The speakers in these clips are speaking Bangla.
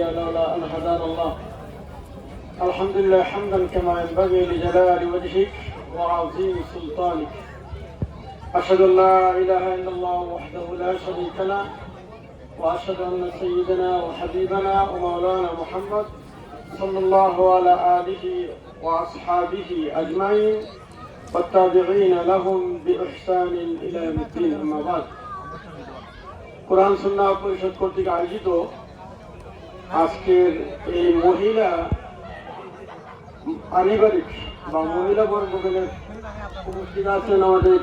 لنهتدي لولا أن هدانا الله. الحمد لله حمدا كما ينبغي لجلال وجهك وعظيم سلطانك. أشهد أن لا إله إلا الله وحده لا شريك له، وأشهد أن سيدنا وحبيبنا ومولانا محمد صلى الله على آله وأصحابه أجمعين والتابعين لهم بإحسان إلى يوم الدين. أما بعد, কোরআন সুন্নাহ পরিষদ কর্তৃক আয়োজিত আজকের এই মহিলা পারিবারিক বা মহিলা বর্গের উপস্থিত আছেন আমাদের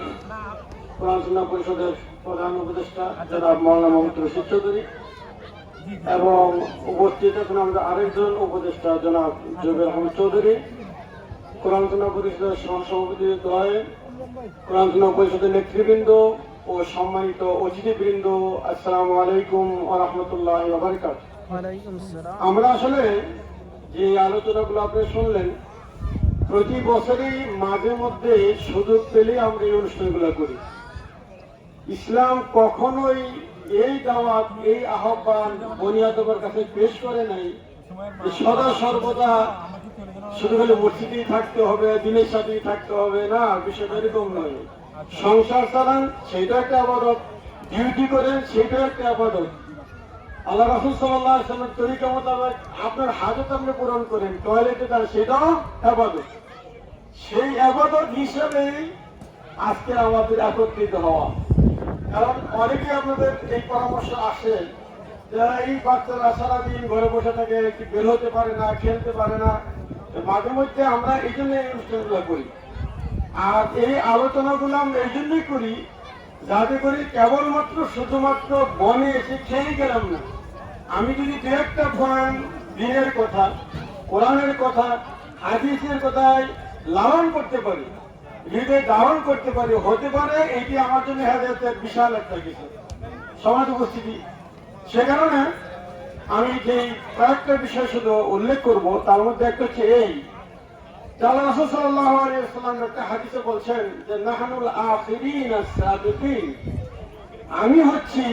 কোরআন সুন্নাহ পরিষদের প্রধান উপদেষ্টা জনাব মাওলানা মোহাম্মদ রশিদ চৌধুরী, এবং উপস্থিত আছেন আমাদের আরেকজন উপদেষ্টা জনাব জুবের আহমদ চৌধুরী, কোরআন সুন্নাহ পরিষদের সহসভাপতি দ্বয়, কোরআন সুন্নাহ পরিষদের নেতৃবৃন্দ ও সম্মানিত অতিথিবৃন্দ, আসসালামু আলাইকুম ওয়া রাহমাতুল্লাহি ওয়া বারাকাতুহু। আমরা আসলে যে আলোচনাগুলো আপনি শুনলেন, প্রতি বছরই মাঝে মধ্যে সুযোগ পেলে আমরা এই অনুষ্ঠানগুলো করি। ইসলাম কখনোই এই দাওয়াত, এই আহ্বান বুনিয়াদের কাছে পেশ করে নাই সদা সর্বদা শুধু খালি মসজিদেই থাকতে হবে, দিনের সাথেই থাকতে হবে। না, বিষয়টা এরকম নয়। সংসার চালান, সেটা একটা আবাদত। ডিউটি করেন, সেটা একটা আবাদত। আল্লাহ রাসূল সাল্লাল্লাহু আলাইহি ওয়াসাল্লামের তরিকা মোতাবেক আপনার হাজত আপনি পূরণ করেন, টয়লেটে যান, সেটাও আবাদত। সেই আবাদত হিসেবেই আজকে আমাদের একত্রিত হওয়া। কারণ অনেকে আপনাদের এই পরামর্শ আসে, যারা এই বাচ্চারা সারাদিন ঘরে বসে থাকে, একটু বের হতে পারে না, খেলতে পারে না। মাঝে মধ্যে আমরা এই জন্য এই অনুষ্ঠানগুলো করি, আর এই আলোচনাগুলো আমরা এই জন্যই করি যাতে করে কেবলমাত্র শুধুমাত্র বনে এসে খেয়ে গেলাম না। আমি যদি দু একটা পয়েন্ট দিনের কথা, কোরআনের কথা, হাদিসের কথায় লালন করতে পারি, হৃদয়ে ধারণ করতে পারি, হতে পারে এটি আমার জন্য হেদায়েতের বিশাল একটা কিছু সমাজ উপস্থিতি। সে কারণে আমি যে কয়েকটা বিষয় শুধু উল্লেখ করব, তার মধ্যে একটা হচ্ছে এই, আল্লাহ রাসূল সাল্লাল্লাহু আলাইহি ওয়াসাল্লাম একটা হাদিসে বলছেন যে নাহনুল আখিরিন আস-সাবিকিন, আমি হচ্ছি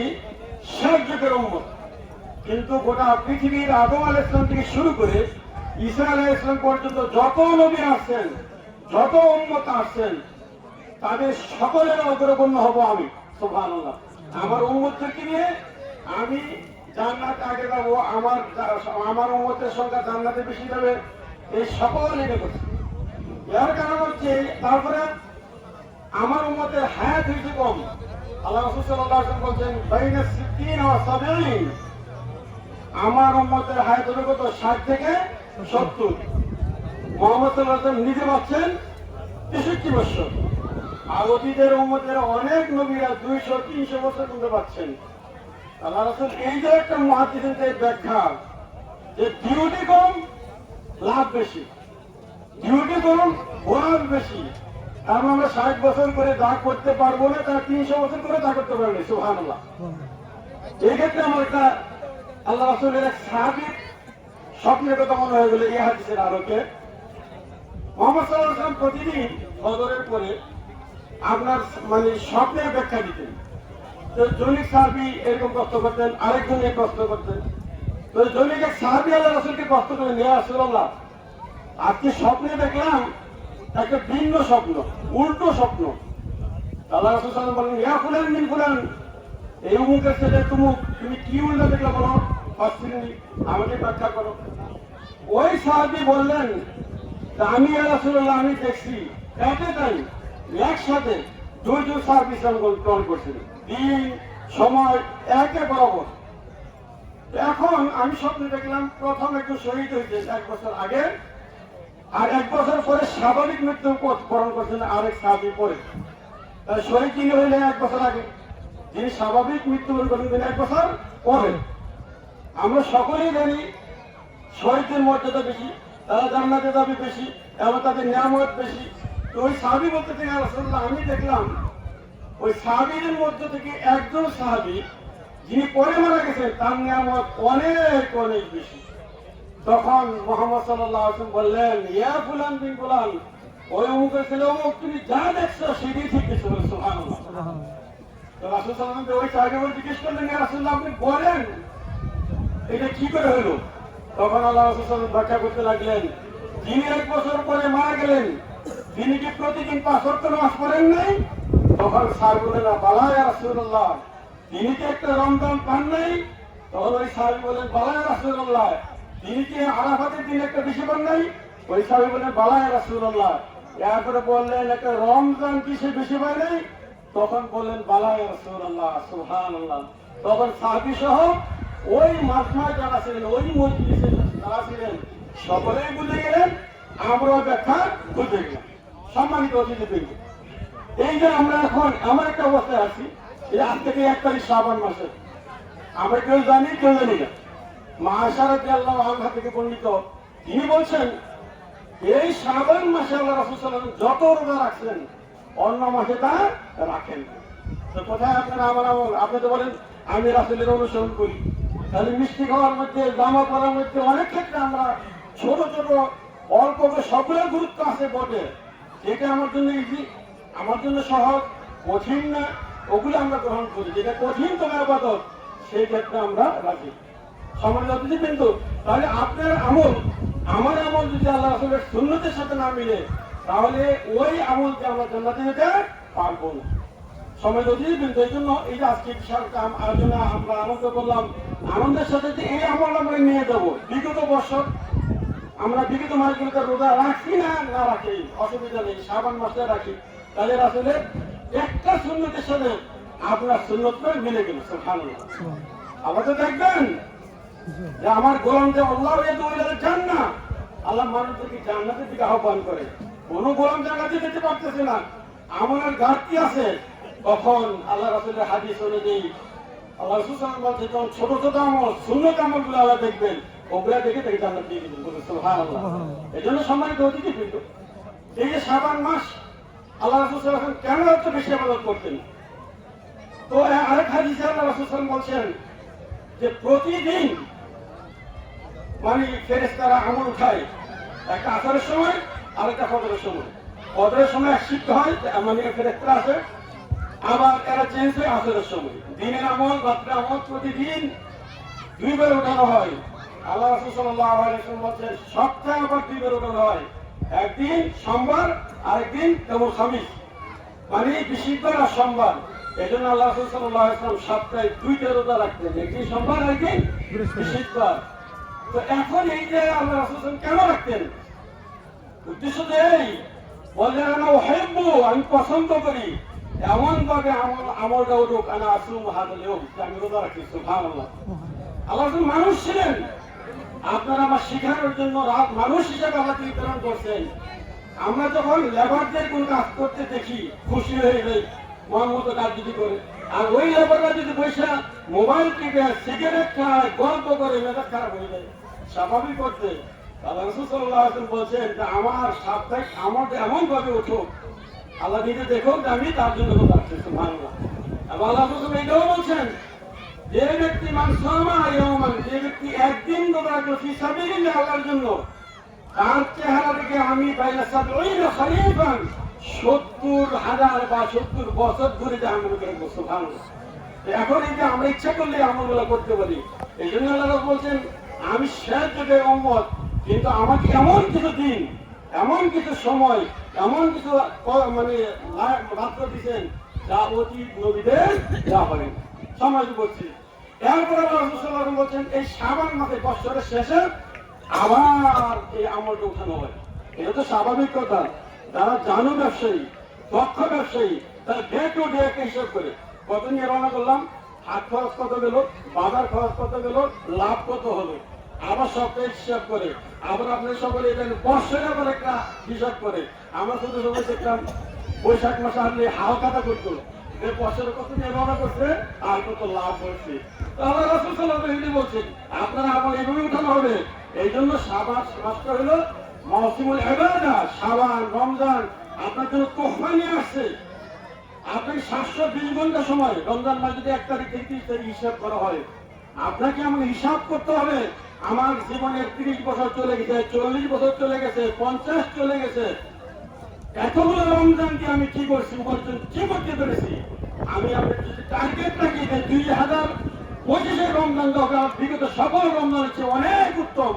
শেষ যুগের উম্মত। কিন্তু গোটা পৃথিবীর আদম আলাইহিস সালাম থেকে শুরু করে ঈসা আলাইহিস সালাম পর্যন্ত যত নবী আসছেন, যত উম্মত আসছেন, তাদের সকলের অগ্রগণ্য হব আমি। সুবহানাল্লাহ। আমার উম্মতকে নিয়ে আমি জান্নাতে আগে যাবো, আমার উম্মতের সংখ্যা জান্নাতে বেশি যাবে, এই সকল এটা করছে। এর কারণ হচ্ছে তারপরে আমার উম্মতের হায়াত হয়েছে কম। আল্লাহ রাসূল সাল্লাল্লাহু আলাইহি ওয়াসাল্লাম বলেন বাইনা 60 ওয়া 70, আমার উম্মতের হায়াত হবে কত? 60 থেকে 70। মুহাম্মদ সাল্লাল্লাহু আলাইহি ওয়াসাল্লাম নিজে বাঁচছেন 63 বছর, আর অতীতের উম্মতের অনেক নবীরা 200-300 বছর পর্যন্ত বাঁচছেন। আল্লাহ রাসূল এই যে একটা মুহাদ্দিসের ব্যাখ্যা, যে ডিউটি কম লাভ বেশি, ডিউটি কম বোনাস বেশি। কারণ আমরা 60 বছর করে যা করতে পারবো না, তার 300 বছর করে তা করতে পারবে। সুবহানাল্লাহ। এই ক্ষেত্রে আমার একটা আল্লাহ রাসূলের এক সাহাবীর স্বপ্নের কথা মনে হয়ে গেল এই হাদিসের আলোকে। মুহাম্মদ সাল্লাল্লাহু আলাইহি ওয়াসাল্লাম প্রতিদিন ফজরের পরে আপনার স্বপ্নের ব্যাখ্যা দিতেন। তো জনৈক সাহাবী এরকম কষ্ট করতেন, আরেকজন এই কষ্ট করতেন। তো জনৈক এক সাহাবী আল্লাহ রাসূলকে কষ্ট করে, ইয়া রাসূলুল্লাহ, আজকে স্বপ্নে দেখলাম একটা ভিন্ন স্বপ্ন, উল্টো স্বপ্ন। আল্লাহ রাসূল সাল্লাল্লাহু আলাইহি ওয়াসাল্লাম বলেন, ইয়া ফুলান মিন ফুলান, এই অমুকের ছেলে তুমুক, তুমি কি উল্টো দেখলে বলো, ফাসসিরনি, আমাকে ব্যাখ্যা করো। ওই সাহাবী বললেন, আমি ইয়া রাসূলুল্লাহ, আমি দেখছি একে তাই একসাথে দুই সাহাবী ইসলাম গ্রহণ করছেন, দিন সময় একে বরাবর। এখন আমি স্বপ্নে দেখলাম প্রথম একজন শহীদ হয়েছে 1 বছর আগে, আর 1 বছর পরে স্বাভাবিক মৃত্যু বরণ করছেন আরেক সাহাবী পরে। শহীদ যিনি হইলেন 1 বছর আগে, যিনি স্বাভাবিক মৃত্যুবরণ করলেন তিনি 1 বছর পরে। আমরা সকলেই জানি শহীদদের মর্যাদা বেশি, তারা জান্নাতে যাবে বেশি, এবং তাদের নিয়ামত বেশি। তো ওই সাহাবী বলতে ইয়া রাসূলুল্লাহ, আমি দেখলাম ওই সাহাবীদের মধ্যে থেকে একজন সাহাবী যিনি পরে মারা গেছেন, তার নিয়ামত অনেক অনেক বেশি। তখন মুহাম্মদ সাল্লাল্লাহু আলাইহি ওয়াসাল্লাম বললেন, ইয়া ফুলান বিন ফুলান, ওই অমুকের ছেলে অমুক, তুমি যা দেখছো সেটাই ঠিক দেখছো। সুবহানাল্লাহ। তো রাসূল সাল্লাল্লাহু আলাইহি ওয়াসাল্লাম ওই সাহাবীকে জিজ্ঞেস করলেন, ইয়া রাসূলুল্লাহ, আপনি বলেন এটা কি করে হলো? তখন আল্লাহ রাসূল ব্যাখ্যা করতে লাগলেন, যিনি 1 বছর পরে মারা গেলেন তিনি কি প্রতিদিন 5 ওয়াক্ত নামাজ পড়েন নাই? তখন সাহাবী বললেন, বালা ইয়া রাসূলুল্লাহ। তিনি কি একটা রমজান পান নাই? তখন ওই সাহাবী বললেন, বালা ইয়া রাসূলুল্লাহ। তিনি কি আরাফাতের দিন একটা বেশি পান নাই? ওই সাহাবী বললেন, বালা ইয়া রাসূলুল্লাহ। এরপরে বললেন, একটা রমজান কি সে বেশি পায় নাই? তখন বললেন, বালা ইয়া রাসূলুল্লাহ। সুবহানাল্লাহ। তখন সাহাবী সহ ওই মাজমায় যারা ছিলেন, ওই মজলিসে যারা ছিলেন, সকলেই বুঝে গেলেন, আমরাও ব্যাখ্যা বুঝে গেলাম। সম্মানিত অতিথিবৃন্দ, এই যে আমরা এখন এমন একটা অবস্থায় আছি, এই আজ থেকে 1 তারিখ শ্রাবণ মাসে, আমরা কেউ জানি কেউ জানি না। মা আয়েশা রাদিয়াল্লাহু আনহা থেকে বর্ণিত, তিনি বলছেন, এই শ্রাবণ মাসে আল্লাহ রাসূল সাল্লাল্লাহু আলাইহি ওয়াসাল্লাম যত রোজা রাখছেন অন্য মাসে তা রাখেন। তো কোথায় আপনারা আমার আমল? আপনি তো বলেন আমি রাসূলের অনুসরণ করি। তাহলে মিষ্টি খাওয়ার মধ্যে, জামা পরার মধ্যে অনেক ক্ষেত্রে আমরা ছোট ছোট অল্প সবগুলোর গুরুত্ব আছে বটে, যেটা আমার জন্য ইজি, আমার জন্য সহজ, কঠিন না, ওগুলো আমরা গ্রহণ করি। যেটা কঠিন তোমার আবাদত সেই ক্ষেত্রে আমরা রাখি। সমাজ অতিথি, কিন্তু তাহলে আপনার আমল আমার আমল যদি আল্লাহ রাসূলের সুন্নতের সাথে না মিলে, তাহলে ওই আমলকে আমরা জান্নাতে যেতে পারবো না। সমাজ অতিথি, কিন্তু এই জন্য এই যে আজকে বিশাল আলোচনা আমরা আনন্দ করলাম, আনন্দের সাথে যে এই আমল আমরা নিয়ে যাবো। বিগত বছর আমরা বিগত মাসগুলোতে রোজা রাখি না না রাখি অসুবিধা নেই, শ্রাবণ মাসে রাখি, তাদের আসলে একটা সুন্নতের সাথে আপনার সুন্নতটা মিলে গেল। সুবহানাল্লাহ। আমাদের দেখবেন যে আমার গোলাম যে আল্লাহ যান না, আল্লাহ মানুষদেরকে জান্নাতের দিকে আহ্বান করে। কোন গোলাম জান্নাতে যেতে পারতেছে না, আমলের ঘাটতি আছে, তখন আল্লাহ রাসূলের হাদিস অনুযায়ী আল্লাহ রাসূল সাল্লাল্লাহু আলাইহি ওয়াসাল্লাম বলছেন, তখন ছোট ছোট আমল, সুন্নত আমলগুলো আল্লাহ দেখবেন, ওগুলা দেখে তাকে জান্নাত দিয়ে দিবেন। বলুন সুবহানাল্লাহ। এজন্য সম্মানিত অতিথিবৃন্দ, এই যে শ্রাবণ মাস আল্লাহ রাসূল সাল্লাল্লাহু আলাইহি ওয়াসাল্লাম কেন এত বেশি ইবাদত করতেন? তো আরেক হাদিসে আল্লাহ রাসূল সাল্লাল্লাহু আলাইহি ওয়াসাল্লাম বলছেন যে প্রতিদিন মানে ফেরেশতারা আমল উঠায়, একটা আসরের সময় আর একটা ফজরের সময়। ফজরের সময় এক শিফট হয়, মানে ফেরেশতারা আসে, আবার এরা চেঞ্জ হয় আসরের সময়। দিনের আমল, রাত্রের আমল প্রতিদিন 2 বার উঠানো হয়। আল্লাহ রাসূল সাল্লাল্লাহু আলাইহি ওয়াসাল্লাম বলেন, সপ্তাহে আবার 2 বার উঠানো হয়, একদিন সোমবার আর একদিন কেবল খামিস, মানে বৃহস্পতিবার আর সোমবার। এই জন্য আল্লাহ রাসূল সাল্লাল্লাহু আলাইহি ওয়াসাল্লাম সপ্তাহে 2টা রোজা রাখতেন, একদিন সোমবার আর একদিন বৃহস্পতিবার। তো এখন এই যে আল্লাহ রাসূল কেন রাখতেন? উদ্দেশ্য যে এই বললেন, আমি পছন্দ করি এমন ভাবে আমলটা উঠুক, আমি রোজা রাখি। সুবহানাল্লাহ। আল্লাহ মানুষ ছিলেন, আপনারা আমার শিখানোর জন্য মানুষ হিসেবে আল্লাহ প্রেরণ করছেন। আমরা যখন লেবারদের কোন কাজ করতে দেখি খুশি হয়ে যাই, মন মতো কাজ যদি করে, আর ওই লেবাররা যদি পয়সা মোবাইল টিপে সিগারেট খায়, গল্প করে, মেজাজ খারাপ হয়ে যায়। স্বাভাবিক করতে আল্লাহ রাসূল সাল্লাল্লাহু আলাইহি ওয়াসাল্লাম বলছেন যে আমার সাপ্তাহিক আমল এমন ভাবে উঠুক, আল্লাহ নিজে দেখুক আমি তার জন্য রাখছি। সুবহানাল্লাহ। আল্লাহ রাসূল এটাও বলছেন, যে ব্যক্তি মানসামা ইয়াওমান, যে ব্যক্তি একদিন রোজা রাখলো ফি সাবিলিল্লাহ, আল্লাহর জন্য, তার চেহারা থেকে আমি বাইনা সাবঈনা খরিফান 70,000 বা 70 বছর ধরে জাহান্নাম করে দেব। সুবহানাল্লাহ। এখন এই যে আমরা ইচ্ছা করলে আমলগুলো করতে পারি, এই জন্য আল্লাহ বলছেন আমি শেষ যুগের উম্মত, কিন্তু আমাকে এমন কিছু দিন, এমন কিছু সময়, এমন কিছু মানে রাত্র দিচ্ছেন যা অতীত নবীদের যা হয় সমাজ করছি। এরপরে আল্লাহ রাসূল সাল্লাল্লাহু আলাইহি ওয়াসাল্লাম বলছেন, এই শ্রাবণ মাসে বছরের শেষে আবার এই আমলটা উঠানো হয়। এটা তো স্বাভাবিক কথা। যারা জানো ব্যবসায়ী, দক্ষ ব্যবসায়ী, তারা ডে টু ডে হিসাব করে কত নিয়ে রওনা করলাম, হাত খরচ কত গেল, বাজার খরচ কত গেল, লাভ কত হলো, আবার সপ্তাহে হিসাব করে, আবার আপনার সকলে বর্ষের আবার একটা হিসাব করে। আমরা শুধু সময় দেখলাম বৈশাখ মাসে আসলে হালকাতা করতো, বছরে কত নিয়ে রওনা করছে আর কত লাভ হয়েছে। আল্লাহ রাসূল সাল্লাল্লাহু আলাইহি ওয়াসাল্লাম বলছেন আপনারা আমল এইভাবে উঠানো হবে। এই জন্য শাবান মাসটা হলো মৌসুমুল ইবাদা, শাবান রমজান আপনার জন্য তোহফা নিয়ে আসছে। আপনি 720 ঘন্টা সময়, রমজান মাস যদি 1 তারিখ থেকে 30 তারিখ হিসাব করা হয়, আপনাকে এমন হিসাব করতে হবে আমার জীবনের 30 বছর চলে গেছে, 40 বছর চলে গেছে, 50 চলে গেছে, এতগুলো রমজানকে আমি কি করছি, উপার্জন কি করতে পেরেছি। আমি আপনার যদি টার্গেট রাখি যে 25 রমজান যখন বিগত সকল রমজানের চেয়ে অনেক উত্তম,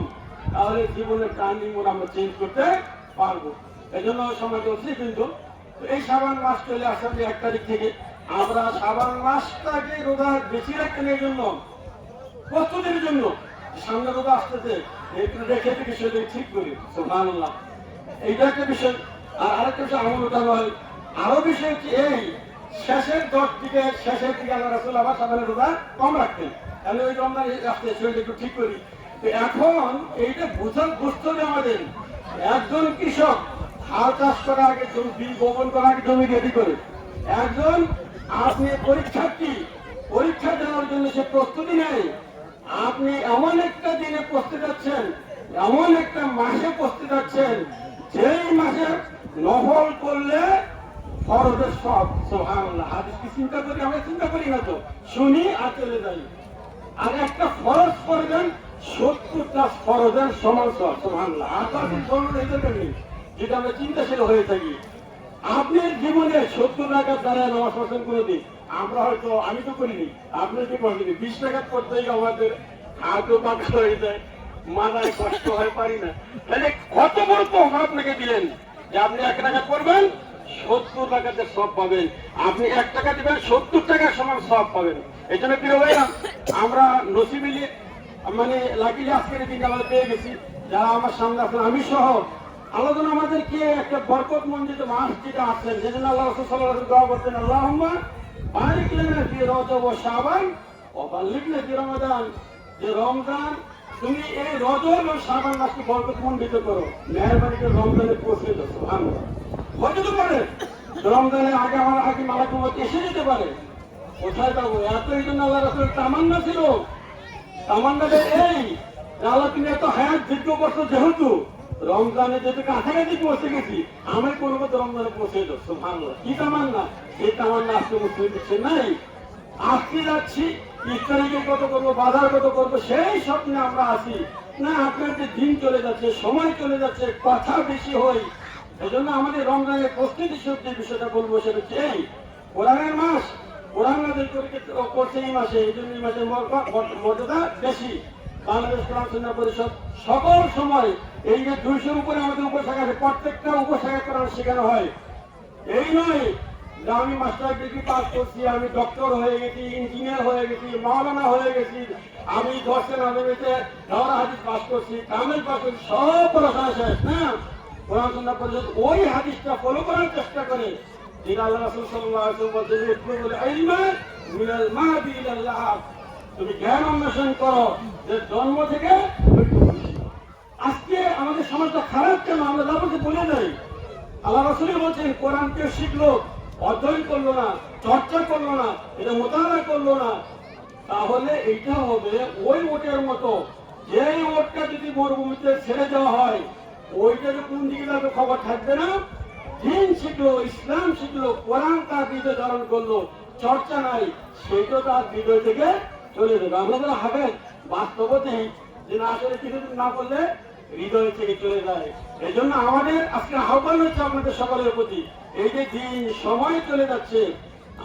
তাহলে জীবনের টার্নিং মোড আমরা চেঞ্জ করতে পারবো। এই জন্য সময় চলছে। কিন্তু এই শ্রাবণ মাস চলে আসছে 1 তারিখ থেকে, আমরা শ্রাবণ মাসটাকে রোজা বেশি রাখতে এই জন্য প্রস্তুতির জন্য সামনে রোজা আসতেছে, একটু রেখে বিষয়টা ঠিক করি। সুবহানাল্লাহ, এইটা একটা বিষয়। আর আরেকটা বিষয় আমার ওটা নয়, আরো বিষয় হচ্ছে এই শেষের 10 দিকে শেষের দিকে আল্লাহ রাসূল আবার সামনে রোজা কম রাখতেন। তাহলে ওই রমজান আসতে শরীরটা একটু ঠিক করি। তো এখন এইটা বুঝতে হবে আমাদের, একজন কৃষক হাল চাষ করার আগে জমি বীজ বপন করার আগে জমি রেডি করে, একজন আপনি পরীক্ষার্থী পরীক্ষা দেওয়ার জন্য সে প্রস্তুতি নেয়, আপনি এমন একটা দিনে প্রস্তুতি যাচ্ছেন, এমন একটা মাসে প্রস্তুতি যাচ্ছেন, যেই মাসে নফল করলে ফরজের সব। সুবহানাল্লাহ, হাদিস কি চিন্তা করি? আমরা চিন্তা করি না, তো শুনি আর চলে যাই। আর একটা ফরজ করবেন 70টা ফরজের সমান সব। সুবহানাল্লাহ, আর নেই যেটা আমরা চিন্তাশীল হয়ে থাকি। আপনার জীবনে 70 টাকার দ্বারা নামাজ পড়ছেন কোনোদিন? আমরা হয়তো, আমি তো করিনি, আপনি কি করেনি? 20 টাকা করতেই আমাদের হাতও পাকা হয়ে যায়, মাথায় কষ্ট হয়, পারি না। তাহলে কত বড় উপহার আপনাকে দিলেন যে আপনি 1 টাকা করবেন 70 টাকাতে সব পাবেন, আপনি 1 টাকা দিবেন 70 টাকার সমান সব পাবেন। এই জন্য প্রিয় ভাইরা, আমরা নসিবিলি মানে লাকিলি আজকের দিন আমরা পেয়ে গেছি। যারা আমার সামনে আছেন, আমি সহ, আল্লাহ যেন আমাদেরকে একটা বরকত মণ্ডিত মাস যেটা আছেন, যেজন্য আল্লাহ রাসূল সাল্লাল্লাহু আলাইহি ওয়াসাল্লাম দোয়া করতেন, আল্লাহুম্মা বারিক লানা ফি রজব ওয়া শাবান ওয়া বাল্লিগনা ফি রমাদান। যে রমজান, তুমি এই রজব ও শাবান মাসকে বরকত মণ্ডিত করো, মেহেরবানি করে রমজানে পৌঁছে দাও। সুবহানাল্লাহ, হতে তো পারে রমজানের আগে আমার আগে মালাকুল মউত এসে যেতে পারে, কোথায় যাবো? এত এই জন্য আল্লাহ রাসূলের তামান্না ছিল, তামান্নাটা এই যে আল্লাহ তুমি এত হায়াত দীর্ঘ করছো, যেহেতু রমজানে যেহেতু কাছাকাছি পৌঁছে গেছি, আমি কোনো মতো রমজানে পৌঁছে যাচ্ছ। সুবহানাল্লাহ, কি তামান্না! এই তামান্না আজকে মুসলিম বিশ্বে নাই। আজকে যাচ্ছি ইফতারিকে কত করবো, বাজার কত করবো, সেই স্বপ্নে আমরা আছি না। আপনার যে দিন চলে যাচ্ছে, সময় চলে যাচ্ছে, কথা বেশি হয়। এই জন্য আমাদের রমজানের প্রস্তুতি যে বিষয়টা বলবো সেটা হচ্ছে এই কোরআনের মাস, কোরআন নাযিল করছে এই মাসে, এই জন্য এই মাসের মর্যাদা বেশি। বাংলাদেশ কোরআন সুন্নাহ পরিষদ সকল সময় এই যে 200-র উপরে আমাদের উপশাখা আছে, প্রত্যেকটা উপশাখা কোরআন শেখানো হয়। এই নয় যে আমি মাস্টার ডিগ্রি পাস করছি, আমি ডক্টর হয়ে গেছি, ইঞ্জিনিয়ার হয়ে গেছি, মাওলানা হয়ে গেছি, আমি 10 আজমিতে দাওরা হাদিস পাস করছি, কামেল পাস করছি, সব পড়াশোনা শেষ না। কোরআন সুন্নাহ পরিষদ ওই হাদিসটা ফলো করার চেষ্টা করে, যেটা আল্লাহ রাসূল সাল্লাল্লাহু আলাইহি ওয়াসাল্লাম বলেছেন, ইতলুবুল ইলমা মিনাল মাহদি ইলাল লাহদ। তুমি জ্ঞান অন্বেষণ করো যে জন্ম থেকে। আজকে আমাদের সমাজটা খারাপ কেন? আমরা যাবতীয় বলে যাই। আল্লাহ রাসূল বলছেন, কোরআন কেউ শিখলো, অধ্যয়ন করলো না, চর্চা করলো না, এটা মোতালা করলো না, তাহলে এইটা হবে ওই ওটের মতো। যে ওটটা যদি মরুভূমিতে ছেড়ে দেওয়া হয়, ওইটা যে কোন দিকে যাবে খবর থাকবে না। দিন শিখলো, ইসলাম শিখলো, কোরআন তার হৃদয় ধারণ করলো, চর্চা নাই, সেইটা তার হৃদয় থেকে চলে যাবে। আমরা যারা হাফেজ বাস্তবতেই যে না আসলে কিছু না করলে হৃদয় থেকে চলে যায়। এই জন্য আমাদের আজকে আহ্বান হচ্ছে আপনাদের সকলের প্রতি, এই যে দিন সময় চলে যাচ্ছে,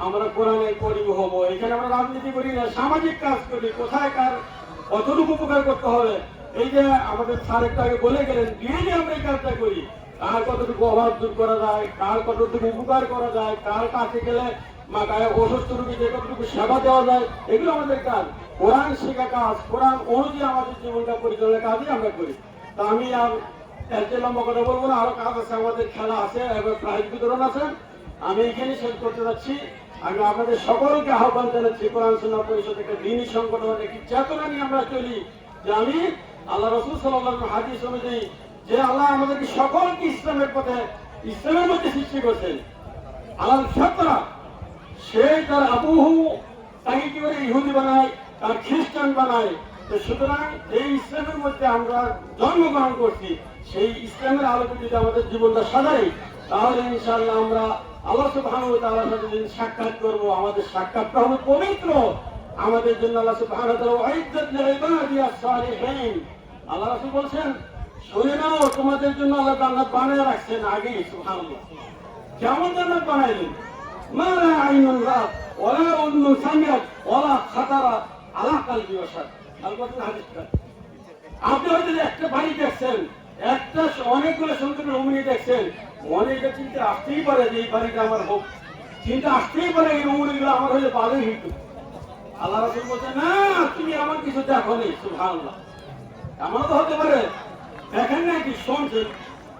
আমরা কোরআনের করি হবো। এখানে আমরা রাজনীতি করি না, সামাজিক কাজ করি, কোথায় কার কতটুকু উপকার করতে হবে। এই যে আমাদের স্যার একটু আগে বলে গেলেন, ডেইলি আমরা এই কাজটা করি, কার কতটুকু অভাব দূর করা যায়, কার কতটুকু উপকার করা যায়, কার কাছে গেলে অসুস্থ রোগীদের কতটুকু সেবা দেওয়া যায়, এগুলো আমাদের কাজ। কোরআন শেখা কাজ, কোরআন অনুযায়ী আমাদের জীবনটা পরিচালনার কাজই আমরা করি। তা আমি আর এত লম্বা কথা বলবো না, আরো কাজ আছে, আমাদের খেলা আছে, এবার প্রাইজ বিতরণ আছে, আমি এখানে শেষ করতে যাচ্ছি। আমি আপনাদের সকলকে আহ্বান জানাচ্ছি, কোরআন সুন্নাহ পরিষদ একটা দ্বীনি সংগঠন, একটি চেতনা নিয়ে আমরা চলি, যে আমি আল্লাহ রাসূল সাল্লাল্লাহু আলাইহি ওয়াসাল্লাম হাদিস অনুযায়ী যে আল্লাহ আমাদেরকে সকলকে ইসলামের পথে, ইসলামের মধ্যে সৃষ্টি করছেন, আল্লাহ ফিতরা, সে তার আবুহু তাকে কি করে ইহুদি বানায়, তার খ্রিস্টান বানায়। তো সুতরাং এই ইসলামের মধ্যে আমরা জন্মগ্রহণ করছি, সেই ইসলামের আলোকে যদি আমাদের জীবনটা সাজাই, তাহলে ইনশাআল্লাহ আমরা আল্লাহ সুবহানাহু ওয়া তাআলার সাথে যদি সাক্ষাৎ করবো, আমাদের সাক্ষাৎটা হবে পবিত্র। আমাদের জন্য আল্লাহ সুবহানাহু ওয়া তাআলা ওয়াইদাত লিইবাদিয়াস সালিহিন, আল্লাহ রাসূল বলেন, শুনে নাও, তোমাদের জন্য আল্লাহ জান্নাত বানিয়ে রাখছেন আগেই। সুবহানাল্লাহ, কেমন জান্নাত বানাইলেন? মা লা আইনুন রাআত ওয়া লা উযুনুন সামিআত ওয়া লা খাতারা আলা কালবি ওয়াসাদ। আল কথা হাদিসটা আপনি হয়তো একটা বাড়ি দেখছেন, একটা অনেকগুলো সংখ্যকের অমনি দেখছেন, মনে এটা চিন্তা আসতেই পারে যে এই বাড়িটা আমার হোক, চিন্তা আসতেই পারে এই অমনিগুলো আমার হলে ভালোই হইতো। আল্লাহ রাসূল বলছে না, তুমি আমার কিছু দেখো নি। সুবহানাল্লাহ। এমন তো হতে পারে দেখেন না কি শুনছেন।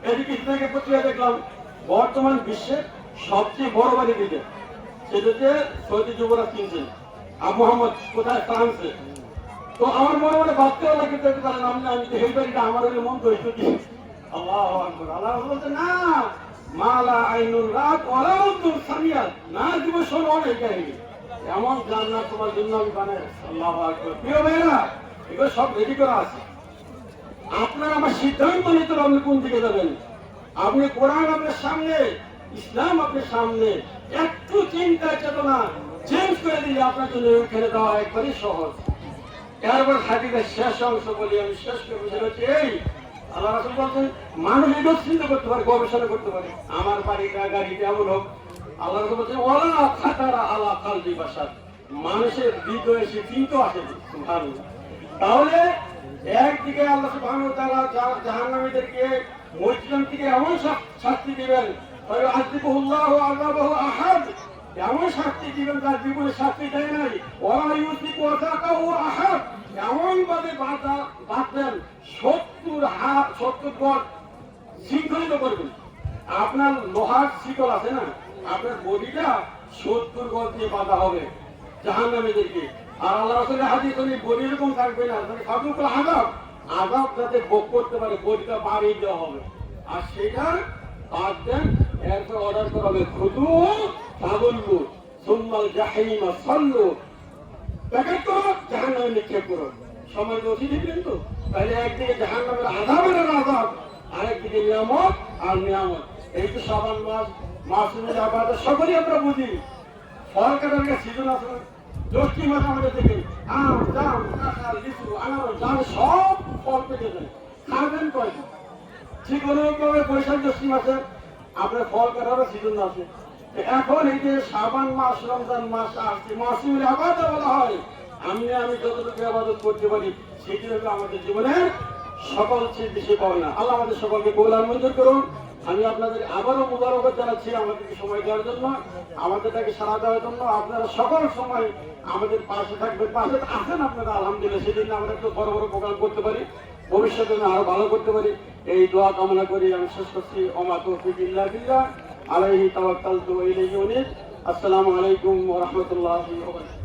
এদিকে থেকে পত্রিকা দেখলাম বর্তমান বিশ্বের সবচেয়ে বড় বাড়ি দিতে, সেটাতে সৌদি যুবরাজ কিনছেন আবু মোহাম্মদ, কোথায় ফ্রান্সে। তো আমার মনে মনে ভাবতেও লাগে তার নাম না, আমি এই বাড়িটা আমার হলে মন হইতো কি। আল্লাহু আকবার। আল্লাহ বলতে না, মালা আইনুল রাত ওয়ালা উযুন সামিয়াত, না দিব শোনো অনেক কাহিনী, এমন জান্নাত তোমার জন্য আমি বানাই। আল্লাহু আকবার। প্রিয় ভাইরা, এগুলো সব রেডি করা আছে। আপনার আমার সিদ্ধান্ত নিতে হবে আপনি কোন দিকে যাবেন। আপনি কোরআন আপনার সামনে, ইসলাম আপনার সামনে, একটু চিন্তা চেতনা চেঞ্জ করে দিলে আপনার জন্য এখানে দেওয়া একবারই সহজ। এরপর হাদিসের শেষ অংশ বলি, আমি শেষ করে সেটা হচ্ছে এই, আল্লাহ রাসূল বলছেন মানুষ এটাও চিন্তা করতে পারে, গবেষণা করতে পারে, আমার বাড়িটা গাড়িটা এমন হোক। আল্লাহ রাসূল বলছেন ওয়ালা খাতারা আলা কালবি বাশার, মানুষের হৃদয়ে সে চিন্তা আসে। সুবহানাল্লাহ। তাহলে একদিকে আল্লাহ সুবহানাহু ওয়া তাআলা জাহান্নামীদেরকে মজলুম থেকে এমন শাস্তি দিবেন, আযিবুল্লাহু আযাবাহু আহাদ, এমন শাস্তি দিবেন তার জীবনে শাস্তি দেয় নাই। ওয়া ইউসিকু ওয়াসাকাহু আহাদ, এমন ভাবে বাঁধবেন 70 গজ শৃঙ্খলিত করবেন। আপনার লোহার শিকল আছে না, আপনার বডিটা 70 গজ দিয়ে বাঁধা হবে জাহান্নামীদেরকে। আর আল্লাহ রাসূলের হাদিস উনি বডি এরকম থাকবে না, মানে ফাদুকুল আযাব, আযাব যাতে ভোগ করতে পারে বডিটা বাড়িয়ে দেওয়া হবে। আর সেটা বাদ দেন, এরপর অর্ডার করা হবে খুদু ফাগুল্লু সুম্মাল জাহিমা সাল্লু, প্যাকেট করো জাহান্নামে নিক্ষেপ করো। সময় বেশি দিবেন তো, তাহলে একদিকে জাহান্নামের আযাবের আযাব, আরেকদিকে নিয়ামত আর নিয়ামত। এই তো শাবান মাস, মাসুমের আবাদত সকলেই আমরা বুঝি। ফল কাটার একটা সিজন আছে, জ্যৈষ্ঠী মাস আমাদের থেকে আম জাম কাঁঠাল লিচু আনারস জাম সব ফল পেতে যায়, খাবেন কয়টা। ঠিক অনুরূপভাবে বৈশাখ জ্যৈষ্ঠী মাসে আপনার ফল কাটারও সিজন আছে। এখন এই যে শাবান মাস, রমজান মাস আসছে, মাসুমের আবাদত বলা হয়। আমি যতটুকু আবাদত করতে পারি সেটি হলো আমাদের জীবনের সকল চেয়ে বেশি পাওনা। আল্লাহ আমাদের সকলকে কল্যাণ মঞ্জুর করুন। আমি আপনাদের আবারও মুবারকত জানাচ্ছি আমাদেরকে সময় দেওয়ার জন্য, আমাদেরটাকে সাড়া দেওয়ার জন্য। আপনারা সকল সময় আমাদের পাশে থাকবেন, পাশে আছেন আপনারা আলহামদুলিল্লাহ। সেদিন আমরা একটু বড় বড় প্রোগ্রাম করতে পারি, ভবিষ্যতে আরো ভালো করতে পারি, এই দোয়া কামনা করি আমি শেষ করছি। ওমা তৌফিক ইল্লা বিল্লাহ, আলাইহি তাওয়াক্কালতু ওয়া ইলাইহি উনীব। আসসালামু আলাইকুম ওয়া রাহমাতুল্লাহি ওয়া বারাকাতুহু।